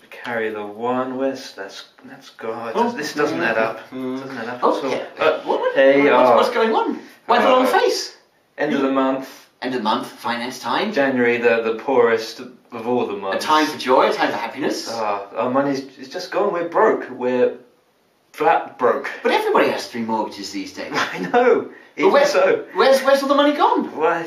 Carry the 1 west. That's God. This doesn't add up. Doesn't add up. What's going on? Why the long face? End of the month. End of the month. Finance time. January, the poorest of all the months. A time for joy. A time for happiness. Our money's just gone. We're broke. We're flat broke. But everybody has 3 mortgages these days. I know. Where's all the money gone? Well,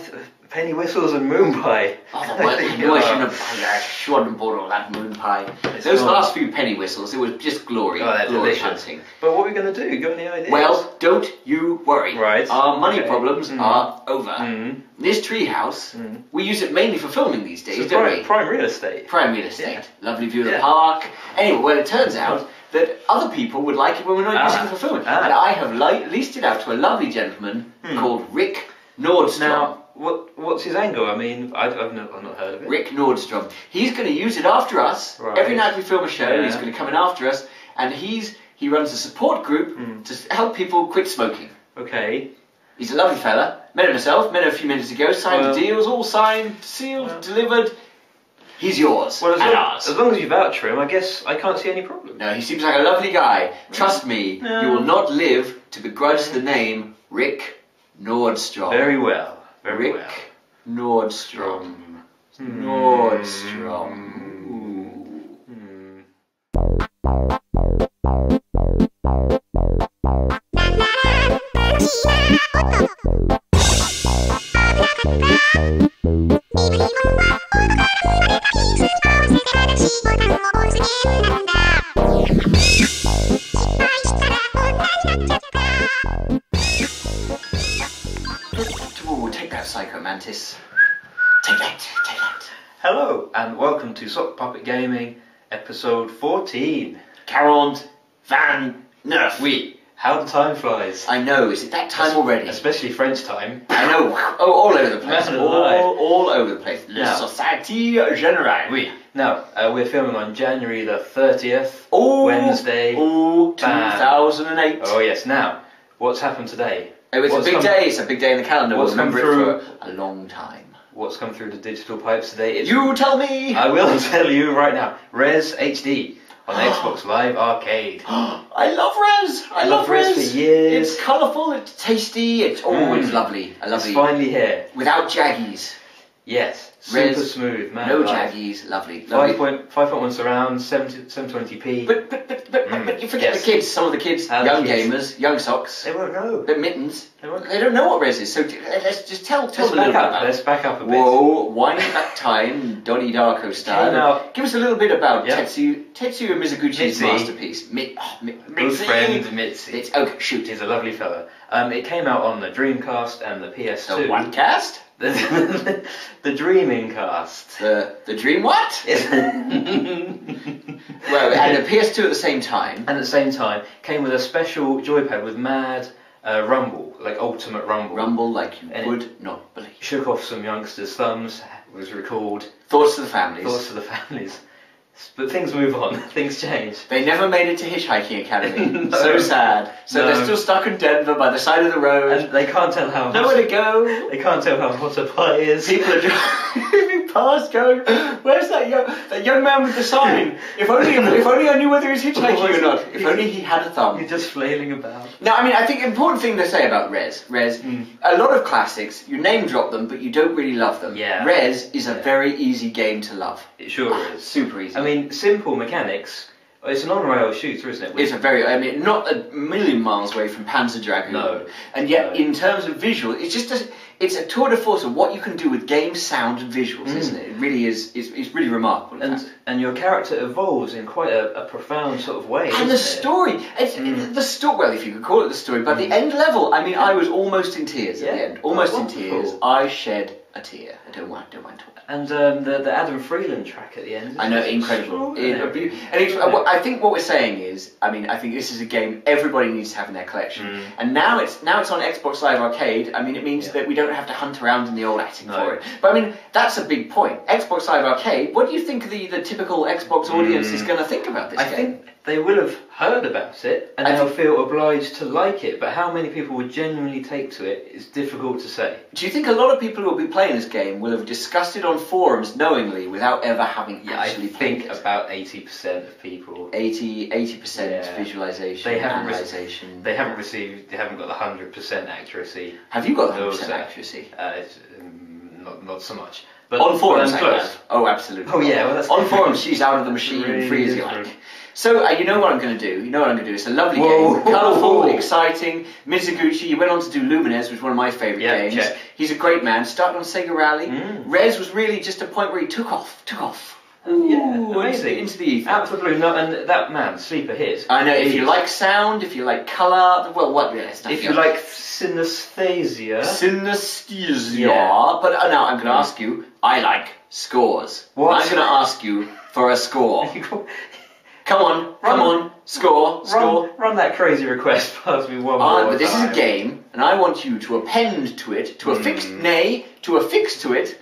penny whistles and moon pie. I shouldn't have bought all that moon pie. Those last few penny whistles, it was just glory. Oh, they're glory delicious. hunting. But what are we going to do? Got any ideas? Well, don't you worry. Right. Our money problems are over. This treehouse, we use it mainly for filming these days, don't we? Prime real estate. Prime real estate. Yeah. Lovely view of the park. Anyway, well, it turns out that other people would like it when we're not using it for filming. And I have leased it out to a lovely gentleman called Rick Nordstrom. Now, what's his angle? I mean, I've not heard of it. Rick Nordstrom. He's going to use it after us. Right. Every night we film a show, he's going to come in after us, and he runs a support group to help people quit smoking. Okay. He's a lovely fella. Met him myself. Met him a few minutes ago. Signed the deals, all signed, sealed, delivered. He's yours and ours. As long as you vouch for him, I guess I can't see any problem. No, he seems like a lovely guy. Trust me, you will not live to begrudge the name Rick Nordstrom. Very well. Very Rick Nordstrom. Nordstrom. Take that, Psycho Mantis. Take that. Hello, and welcome to Sock Puppet Gaming, episode 14. 49. Oui. How the time flies. I know, is it that time already? Especially French time. I know, all over the place. All over the place. Le Société Générale. Oui. Now, we're filming on January the 30th, Wednesday. 2008. Oh yes, now, what's happened today? It's a big day. It's a big day in the calendar. We'll remember it for a long time. What's come through the digital pipes today? You tell me! I will tell you right now. Res HD on Xbox Live Arcade. I love Res! I love Res for years. It's colourful, it's tasty, it's always lovely. It's finally here. Without jaggies. Yes. Res, super smooth, man. No jaggies, lovely. 5.1 surround, 720p. But you forget the kids, some of the kids, young gamers, young socks. They won't know. The mittens. They don't know what Res is, so let's just tell them a little bit about it. Let's back up a bit. Whoa, winding back time, Donnie Darko style. Give us a little bit about Tetsuya Mizuguchi's masterpiece. Good friend Mitzi. Okay, shoot. He's a lovely fella. It came out on the Dreamcast and the PS2. The what cast? The Dreaming Cast. The Dream what? Well, and a PS2 at the same time. And at the same time, came with a special joypad with mad rumble, like ultimate rumble. Rumble like you would not believe. Shook off some youngsters' thumbs, was recalled. Thoughts to the families. Thoughts to the families. But things move on, things change. They never made it to Hitchhiking Academy. No. So sad. So they're still stuck in Denver by the side of the road. And they can't tell how nowhere to go. They can't tell how hot a pie is. People are driving past going, where's that young man with the sign? If only I knew whether he's hitchhiking or not. If only he had a thumb. You're just flailing about. Now, I mean, I think an important thing to say about Res, a lot of classics, you name drop them, but you don't really love them. Yeah. Res is a very easy game to love. It sure is. Super easy. I mean, simple mechanics. It's an on-rail shooter, isn't it? It's not a million miles away from Panzer Dragoon. No. And yet, in terms of visual, it's a tour de force of what you can do with game sound and visuals, isn't it? It really is. It's really remarkable. And your character evolves in quite a profound sort of way. And the story, the story. Well, if you could call it the story, but the end level. I mean, I was almost in tears at the end. Almost in tears. I shed a tear. I don't mind talking. And the Adam Freeland track at the end. I know, incredible. I think what we're saying is, I think this is a game everybody needs to have in their collection. And now it's on Xbox Live Arcade. I mean, it means that we don't have to hunt around in the old attic for it. But I mean, that's a big point. Xbox Live Arcade. What do you think the typical Xbox audience is going to think about this game? they will have heard about it and they'll feel obliged to like it, but how many people would genuinely take to it is difficult to say. Do you think a lot of people who will be playing this game will have discussed it on forums knowingly without ever having actually played it? I think about 80% of people. 80% visualization, analyzation. They haven't got the 100% accuracy. Have you got the 100% accuracy? Not so much. But on forums, close. Oh, absolutely. Oh yeah, well, that's on forums, she's out of the machine, really free as you like. So you know what I'm going to do. It's a lovely game, colourful, exciting. Mizuguchi. You went on to do Lumines, which is one of my favourite games. Check. He's a great man. Started on Sega Rally. Res was really just a point where he took off. Amazing. Into the ether. Out of the blue. No, and that man, sleeper hit. I know. If you like sound, if you like colour, well, what? If you like synesthesia. But now I'm going to ask you. I like scores. What? I'm going to ask you for a score. Come on, score. Run that crazy request past me one more But this time. is a game, and I want you to append to it, to affix to it,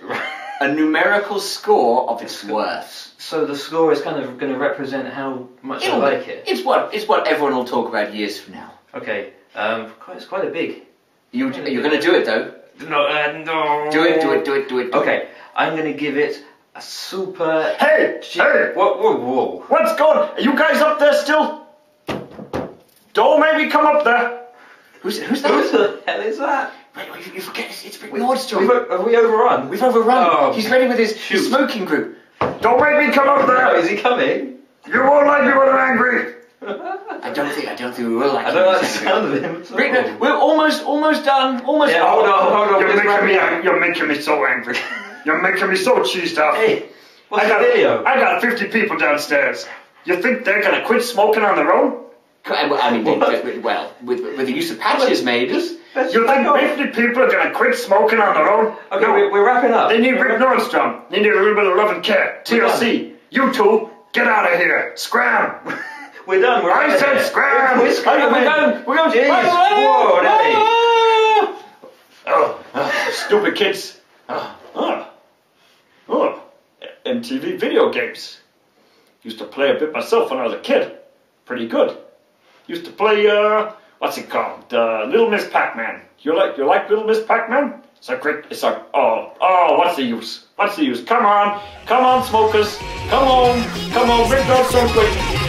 a numerical score of its worth. So the score is kind of going to represent how much I like it. It's what everyone will talk about years from now. Okay, it's quite a big. You're going to do it though. No. Do it. Okay, I'm going to give it a super... Hey! Whoa. What's going on? Are you guys up there still? Don't make me come up there. Who's that? Who the hell is that? Wait, you forget it's Rick Nordstrom. Have we overrun? We've overrun. Oh, He's ready with his smoking group. Don't make me come up there. Is he coming? You won't like me when I'm angry. I don't think we will like him. I don't like the sound of him at all. Rick, we're almost done. Hold on. You're making me so angry. You're making me so cheesed off. Hey, what's the video? I got 50 people downstairs. You think they're going to quit smoking on their own? I mean, with the use of patches made. You think 50 people are going to quit smoking on their own? Okay, no, we're wrapping up. They need Rick Nordstrom. They need a little bit of love and care. TLC, you two, get out of here. Scram. We're done. I said scram. We're going. Whoa, Daddy. Stupid kids. MTV video games. Used to play a bit myself when I was a kid. Pretty good. Used to play, what's it called? Little Miss Pac-Man. You like Little Miss Pac-Man? What's the use? Come on, smokers. Come on, Rick Nordstrom's great.